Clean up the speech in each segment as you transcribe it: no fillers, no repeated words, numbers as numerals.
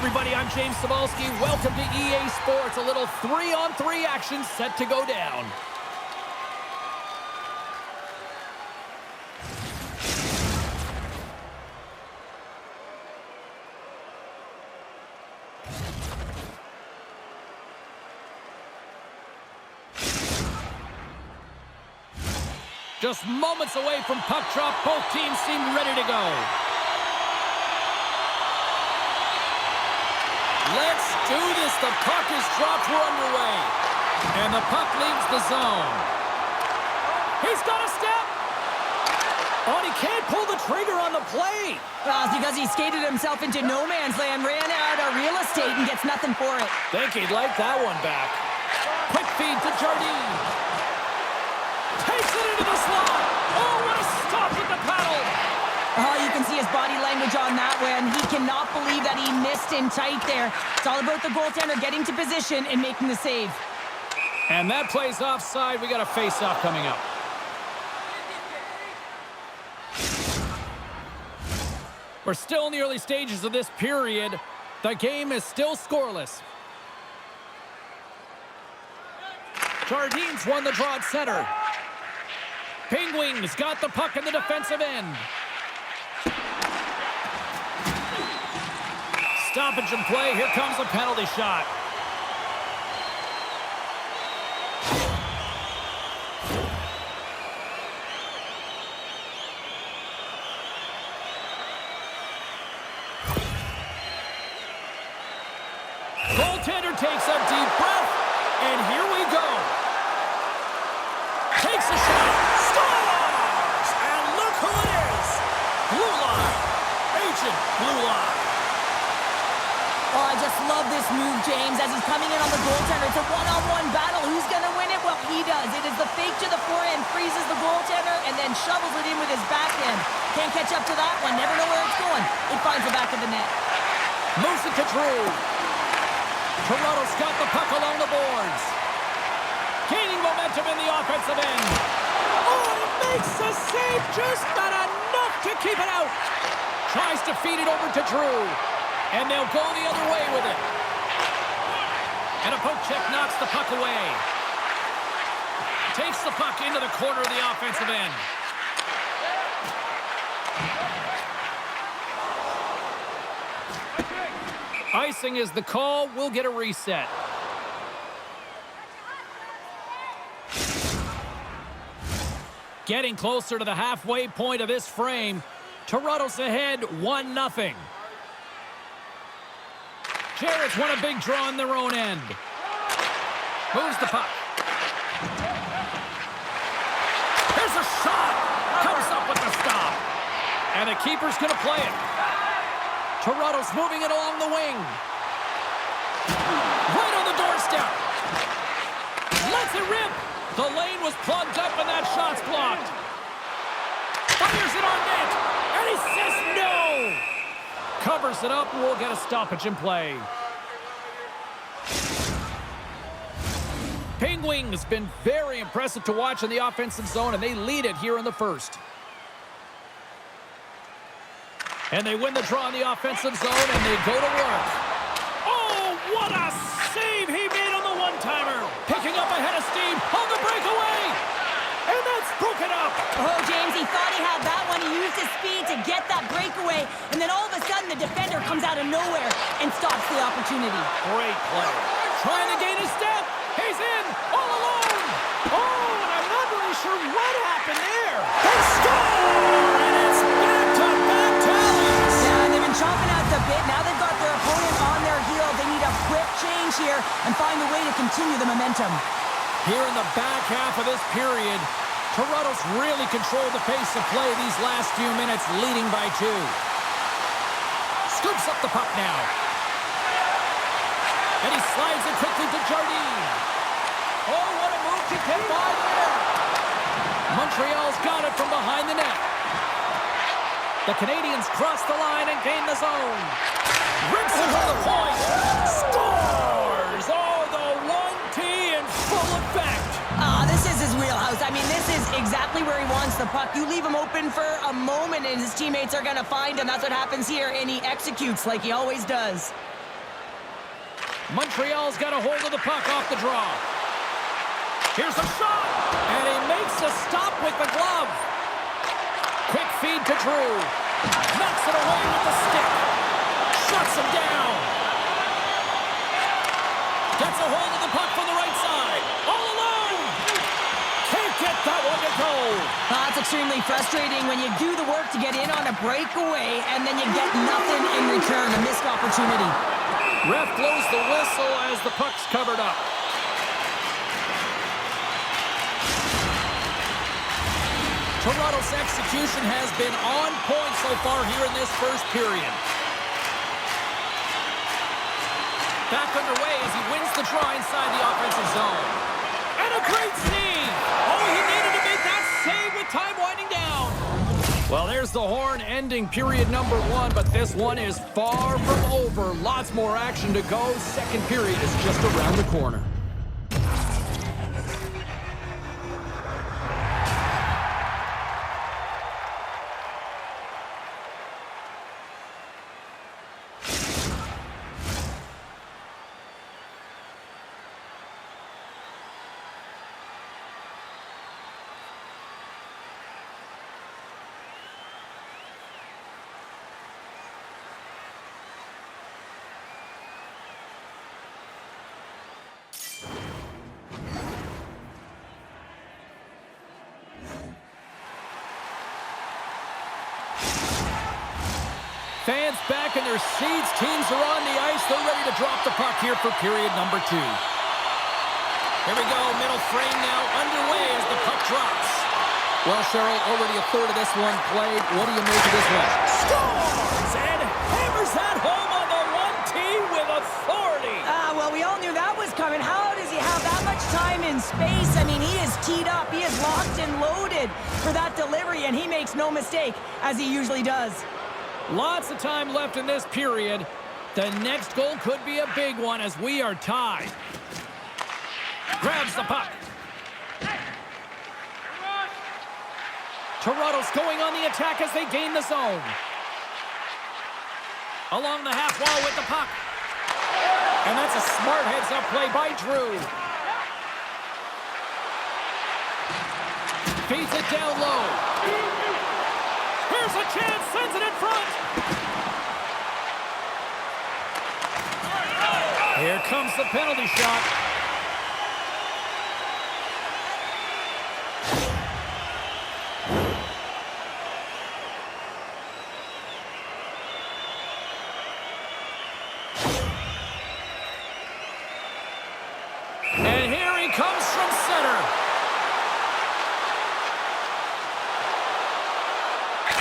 everybody, I'm James Cybulski. Welcome to EA Sports. A little 3-on-3 action set to go down. Just moments away from puck drop, both teams seem ready to go. Let's do this. The puck is dropped. We're underway. And the puck leaves the zone. He's got a step. Oh, he can't pull the trigger on the play. Well, it's because he skated himself into no man's land, ran out of real estate, and gets nothing for it. Think he'd like that one back. Quick feed to Jardine. Takes it into the slot. Oh, what a stop with the paddle. Oh, you can see his body language on that one. He cannot believe that he missed in tight there. It's all about the goaltender getting to position and making the save. And that play's offside. We got a face-off coming up. We're still in the early stages of this period. The game is still scoreless. Jardine's won the draw at center. Penguins got the puck in the defensive end. Stoppage in play. Here comes a penalty shot. Goaltender takes a deep breath, and here we go. Takes a shot. Scores! And look who it is. Blue line. Agent Blue line. Oh, I just love this move, James, as he's coming in on the goaltender. It's a one-on-one battle. Who's going to win it? Well, he does. It is the fake to the forehand, freezes the goaltender, and then shovels it in with his backhand. Can't catch up to that one. Never know where it's going. It finds the back of the net. Moves it to Drew. Toronto's got the puck along the boards. Gaining momentum in the offensive end. Oh, he makes the save. Just not enough to keep it out. Tries to feed it over to Drew. And they'll go the other way with it. And a poke check knocks the puck away. Takes the puck into the corner of the offensive end. Icing is the call. We'll get a reset. Getting closer to the halfway point of this frame. Toronto's ahead 1-0. Jarrett's won a big draw on their own end. Moves the puck. There's a shot. Comes up with the stop. And the keeper's going to play it. Toronto's moving it along the wing. Right on the doorstep. Lets it rip. The lane was plugged up and that shot's blocked. Fires it on net. And he says no. Covers it up. We'll get a stoppage in play. Penguins been very impressive to watch in the offensive zone, and they lead it here in the first. And they win the draw in the offensive zone, and they go to work. Oh, what a save he made on the one-timer. Picking up ahead of steam on the breakaway. And that's broken up. Oh, James, he thought he had that one. He used his speed to get that breakaway. And then all of a sudden, the defender comes out of nowhere and stops the opportunity. Great play. Trying to gain a step. He's in all alone. Oh, and I'm not really sure what happened there. They score! And it's back-to-back tallies. Yeah, they've been chomping at the bit. Now they've got their opponent on their heel. They need a quick change here and find a way to continue the momentum. Here in the back half of this period, Toronto's really controlled the pace of play these last few minutes, leading by 2. Scoops up the puck now. And he slides it quickly to Jardine. Oh, what a move to get by there. Montreal's got it from behind the net. The Canadians cross the line and gain the zone. Rips it from the point. Scores! Oh, the 1T in full effect. This is his wheelhouse. I mean, this is exactly where he wants the puck. You leave him open for a moment and his teammates are going to find him. That's what happens here, and he executes like he always does. Montreal's got a hold of the puck off the draw. Here's a shot, and he makes a stop with the glove. Quick feed to Drew. Knocks it away with the stick. Shuts him down. Gets a hold of the puck from the right side. All alone. Can't get that one to go. That's extremely frustrating when you do the work to get in on a breakaway and then you get nothing in return, a missed opportunity. Ref blows the whistle as the puck's covered up. Toronto's execution has been on point so far here in this first period. Back underway as he wins the draw inside the offensive zone. And a great save! Oh, he needed to make that save with time winding down. Well, there's the horn ending period number 1, but this one is far from over. Lots more action to go. Second period is just around the corner. Fans back in their seats. Teams are on the ice. They're ready to drop the puck here for period number 2. Here we go. Middle frame now underway as the puck drops. Well, Cheryl, already a third of this one played. What do you make of this one? Scores! And hammers that home on the 1T with authority. Well, we all knew that was coming. How does he have that much time and space? I mean, he is teed up. He is locked and loaded for that delivery, and he makes no mistake, as he usually does. Lots of time left in this period. The next goal could be a big one as we are tied. Grabs the puck. Toronto's going on the attack as they gain the zone. Along the half wall with the puck. And that's a smart heads-up play by Drew. Feeds it down low. Here's a chance, sends it in front. Here comes the penalty shot. And here he comes from center.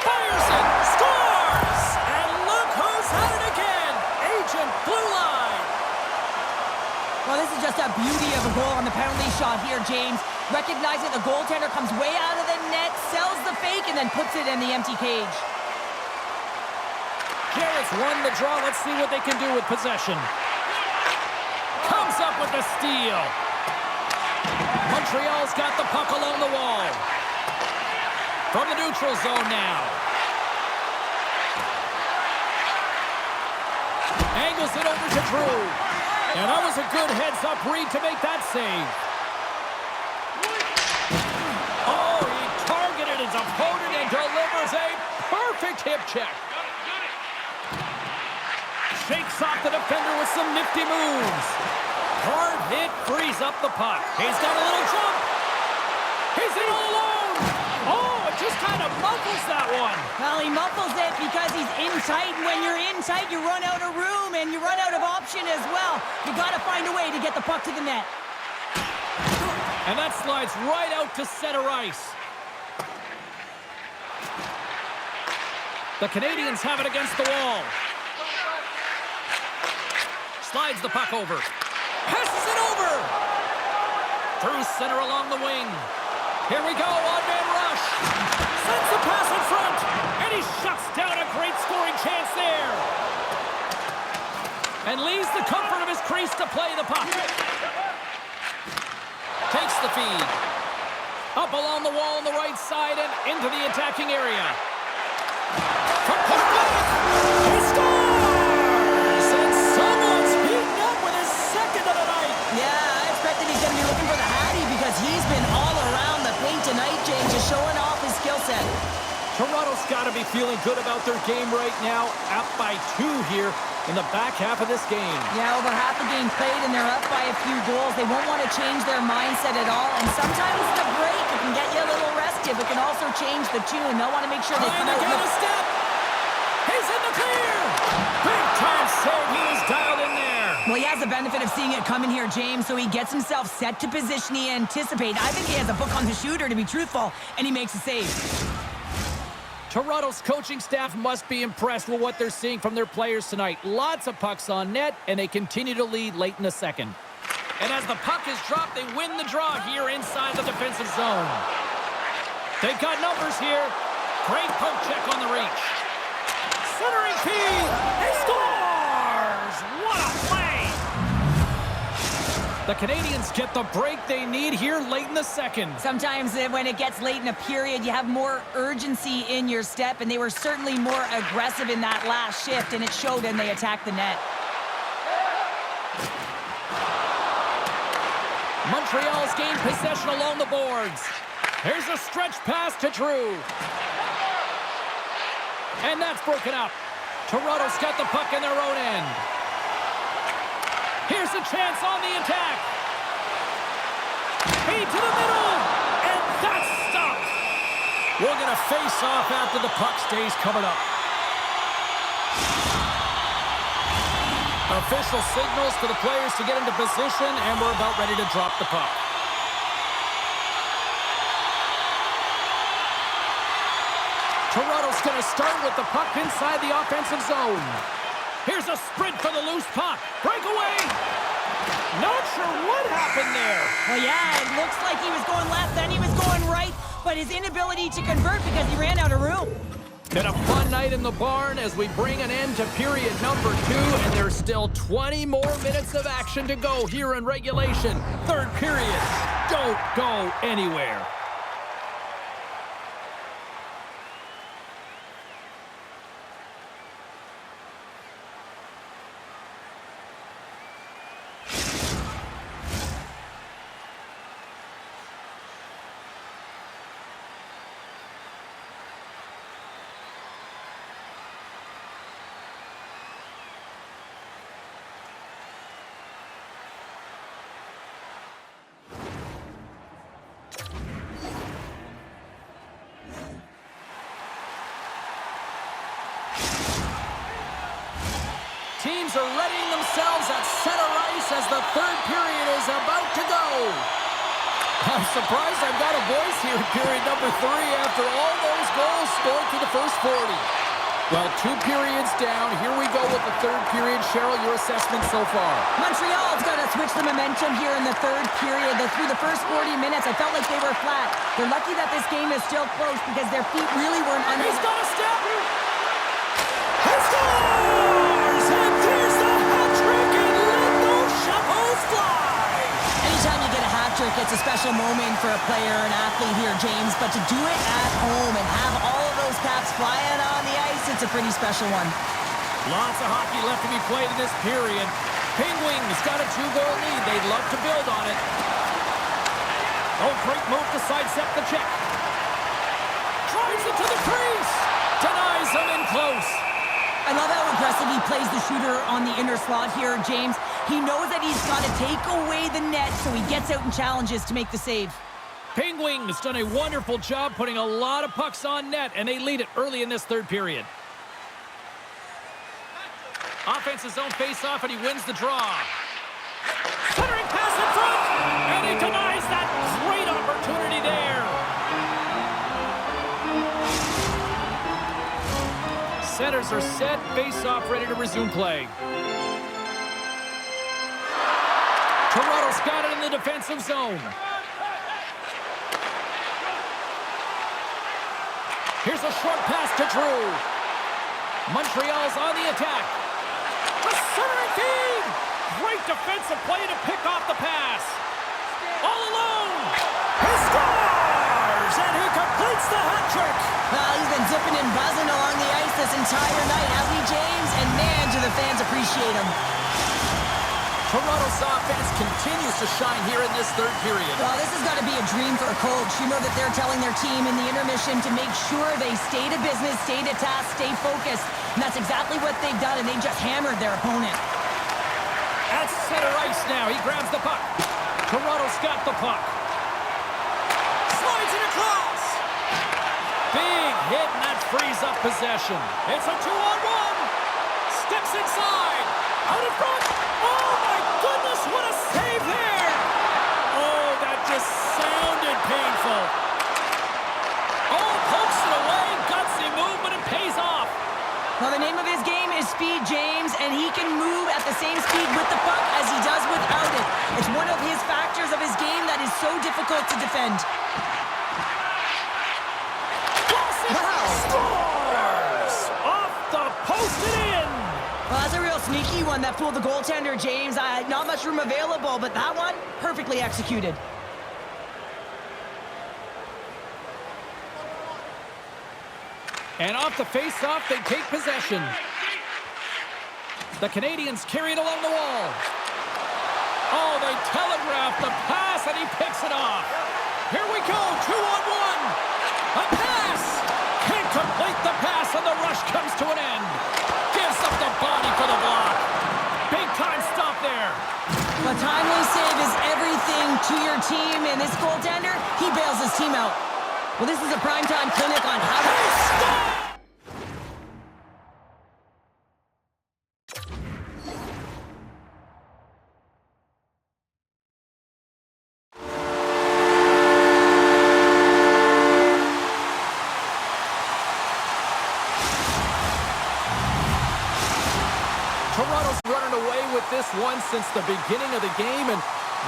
Fires it, scores! And look who's at it again, Agent Blue Line. Well, this is just a beauty of a goal on the penalty shot here, James. Recognizing the goaltender comes way out of the net, sells the fake, and then puts it in the empty cage. Jarrett's won the draw. Let's see what they can do with possession. Comes up with the steal. Montreal's got the puck along the wall. From the neutral zone now. Angles it over to Drew. And that was a good heads-up read to make that save. Oh, he targeted his opponent and delivers a perfect hip check. Shakes off the defender with some nifty moves. Hard hit frees up the puck. He's got a little jump. He's in all alone. Oh, it just kind of muffles that one. Well, he muffles it because he's in tight, and when you're in tight, you run out of room, and you run out of option as well. You got to find a way to get the puck to the net. And that slides right out to center ice. The Canadians have it against the wall. Slides the puck over. Passes it over. Through center along the wing. Here we go, on-man rush. Sends the pass in front. And he shuts down a great scoring chance there. And leaves the comfort of his crease to play the puck. Takes the feed. Up along the wall on the right side and into the attacking area. From point blank. He scores! And someone's heating up with his game right now, up by 2 here in the back half of this game. Yeah, over half the game played, and they're up by a few goals. They won't want to change their mindset at all, and sometimes the break, it can get you a little restive. It can also change the tune. They'll want to make sure they Trying come to out get with... a step. He's in the clear. Big time save. He was dialed in there. Well, he has the benefit of seeing it coming here, James, so he gets himself set to position he anticipates. I think he has a book on the shooter, to be truthful, and he makes a save. Toronto's coaching staff must be impressed with what they're seeing from their players tonight. Lots of pucks on net, and they continue to lead late in the second. And as the puck is dropped, they win the draw here inside the defensive zone. They've got numbers here. Great poke check on the reach. Centering feed. He scores! What a play! The Canadians get the break they need here late in the second. Sometimes when it gets late in a period, you have more urgency in your step, and they were certainly more aggressive in that last shift, and it showed when they attacked the net. Montreal's gained possession along the boards. Here's a stretch pass to Drew. And that's broken up. Toronto's got the puck in their own end. Here's a chance on the attack. Feed to the middle. And that's stopped. We're going to face off after the puck stays coming up. Official signals for the players to get into position, and we're about ready to drop the puck. Toronto's going to start with the puck inside the offensive zone. Here's a sprint for the loose puck. Breakaway. Not sure what happened there. Well, yeah, it looks like he was going left, then he was going right, but his inability to convert because he ran out of room. Been a fun night in the barn as we bring an end to period number 2, and there's still 20 more minutes of action to go here in regulation. Third period. Don't go anywhere. Teams are readying themselves at center ice as the third period is about to go. I'm surprised I've got a voice here in period number 3 after all those goals scored through the first 40. Well, 2 periods down. Here we go with the third period. Cheryl, your assessment so far? Montreal's got to switch the momentum here in the third period. Through the first 40 minutes, I felt like they were flat. They're lucky that this game is still close because their feet really weren't under... He's got a step! He scores! And there's the hat trick, and let those shovels fly! Anytime you get a hat trick, it's a special moment for a player, an athlete here, James. But to do it at home and have all of those caps flying on the ice, it's a pretty special one. Lots of hockey left to be played in this period. Penguins got a 2-goal lead. They'd love to build on it. Oh, great move to sidestep the check. Drives it to the crease. Denies him in close. I love how aggressive he plays the shooter on the inner slot here, James. He knows that he's got to take away the net, so he gets out and challenges to make the save. Penguins done a wonderful job putting a lot of pucks on net, and they lead it early in this third period. Offense's own face-off, and he wins the draw. Centering pass in front, and he denies that great opportunity there. Centers are set, face-off ready to resume play. Toronto's got it in the defensive zone. Here's a short pass to Drew. Montreal's on the attack. A centering feed. Great defensive play to pick off the pass. All alone. He scores! And he completes the hat trick. Well, he's been zipping and buzzing along the ice this entire night, hasn't he, James? And man, do the fans appreciate him. Toronto's offense continues to shine here in this third period. Well, this has got to be a dream for a coach. You know that they're telling their team in the intermission to make sure they stay to business, stay to task, stay focused. And that's exactly what they've done, and they just hammered their opponent. At center ice now, he grabs the puck. Toronto's got the puck. Slides it across. Big hit, and that frees up possession. It's a 2-on-1. Steps inside. Out in front. Oh, my goodness, what a save there. Oh, that just sounded painful. Oh, pokes it away. Gutsy move, but it pays off. Well, the name of his game is Speed, James, and he can move at the same speed with the puck as he does without it. It's one of his factors of his game that is so difficult to defend. Scores! Off the post and in. Well, that's a real sneaky one that fooled the goaltender, James. Not much room available, but that one, perfectly executed. And off the face-off, they take possession. The Canadians carry it along the wall. Oh, they telegraph the pass, and he picks it off. Here we go, 2-on-1. A pass. Can't complete the pass, and the rush comes to an end. Gives up the body for the block. Big-time stop there. A timely save is everything to your team, and this goaltender, he bails his team out. Well, this is a primetime clinic on how to... Toronto's running away with this one since the beginning of the game, and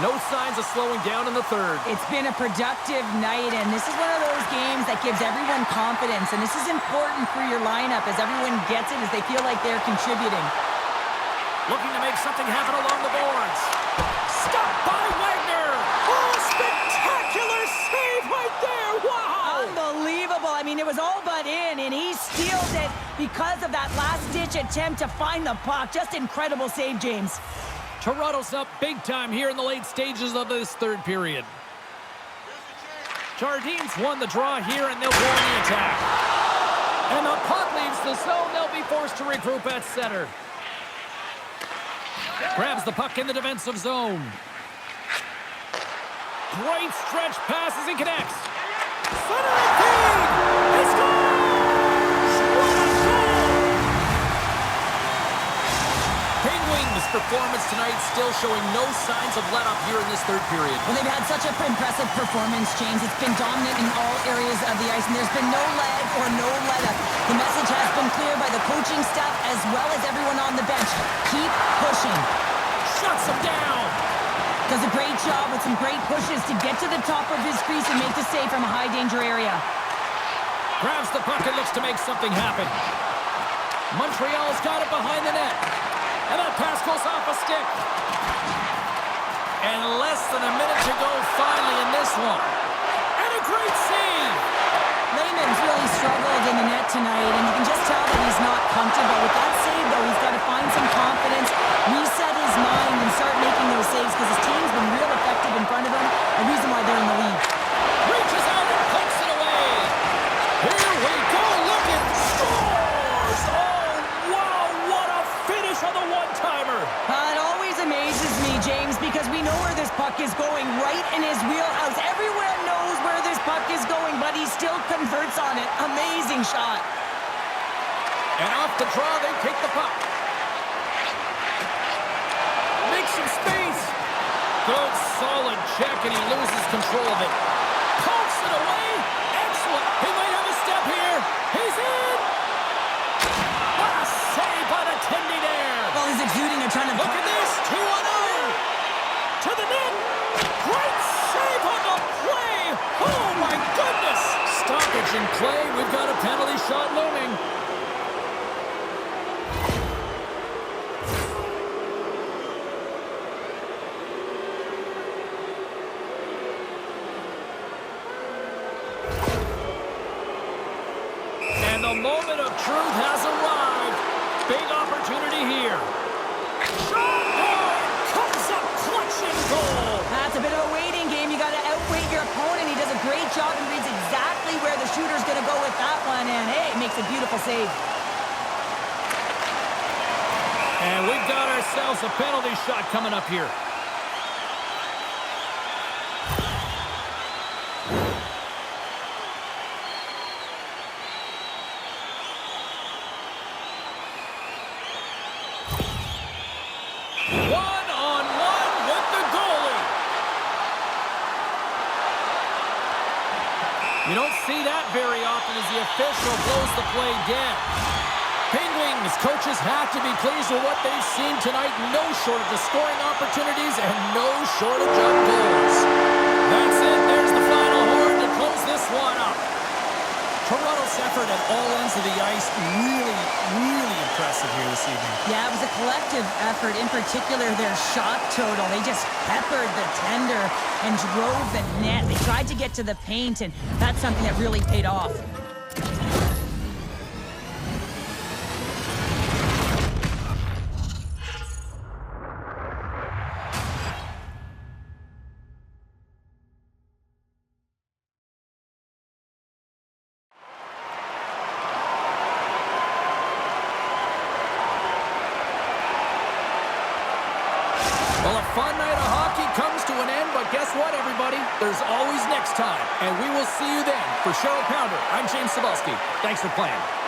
no signs of slowing down in the third. It's been a productive night, and this is one of those games that gives everyone confidence, and this is important for your lineup as everyone gets it, as they feel like they're contributing. Looking to make something happen along the boards. Stopped by Wagner. Oh, spectacular save right there. Wow. Unbelievable. I mean, it was all but in, and he steals it because of that last-ditch attempt to find the puck. Just incredible save, James. Toronto's up big time here in the late stages of this third period. Jardines won the draw here, and they'll go on the attack. And the puck leaves the zone. They'll be forced to regroup at center. Grabs the puck in the defensive zone. Great stretch passes and connects. Center feed! He scores! What a goal! Penguins' performance tonight still showing no signs of let-up here in this third period. Well, they've had such an impressive performance, James. It's been dominant in all areas of the ice, and there's been no lag or no let-up. The message has been clear by the coaching staff as well as everyone on the bench. Keep pushing. Shuts him down. Does a great job with some great pushes to get to the top of his crease and make the save from a high-danger area. Grabs the puck and looks to make something happen. Montreal's got it behind the net. And that pass goes off a stick. And less than a minute to go finally in this one. And a great save. Lehman's really struggled in the net tonight, and you can just tell that he's not comfortable. With that save, though, he's got to find some confidence, reset his mind, and start making those saves because his team's been real effective in front of him. The reason why they're in the lead. Reaches out and pokes it away. Here we go. Look at scores. Oh, wow. What a finish on the one-timer. It always amazes me, James, because we know where this puck is going, right in his wheelhouse. Everywhere knows where this puck is going, but he still converts on it. Amazing shot. And off the draw, they take the puck. Makes some space. Good, solid check, and he loses control of it. Pokes it away. Excellent. He might have a step here. He's in. What a save by the Tendy there. Well, he's exuding a ton of... Look at this. 2-on-0. To the net. Great save on the play. Oh, my goodness. Stoppage in play. We've got a penalty shot looming. And the moment of truth has arrived. Big opportunity here. Shot! Oh, comes save. And we've got ourselves a penalty shot coming up here. One-on-one with the goalie. You don't see that very often as the official blows the play dead. Penguins coaches have to be pleased with what they've seen tonight. No shortage of scoring opportunities and no shortage of goals. That's it. There's the final horn to close this one up. Toronto's effort at all ends of the ice really impressive here this evening. Yeah, it was a collective effort, in particular their shot total. They just peppered the tender and drove the net. They tried to get to the paint, and that's something that really paid off. Well, a fun night of hockey comes to an end, but guess what, everybody? There's always next time, and we will see you then. For Cheryl Pounder, I'm James Cebulski. Thanks for playing.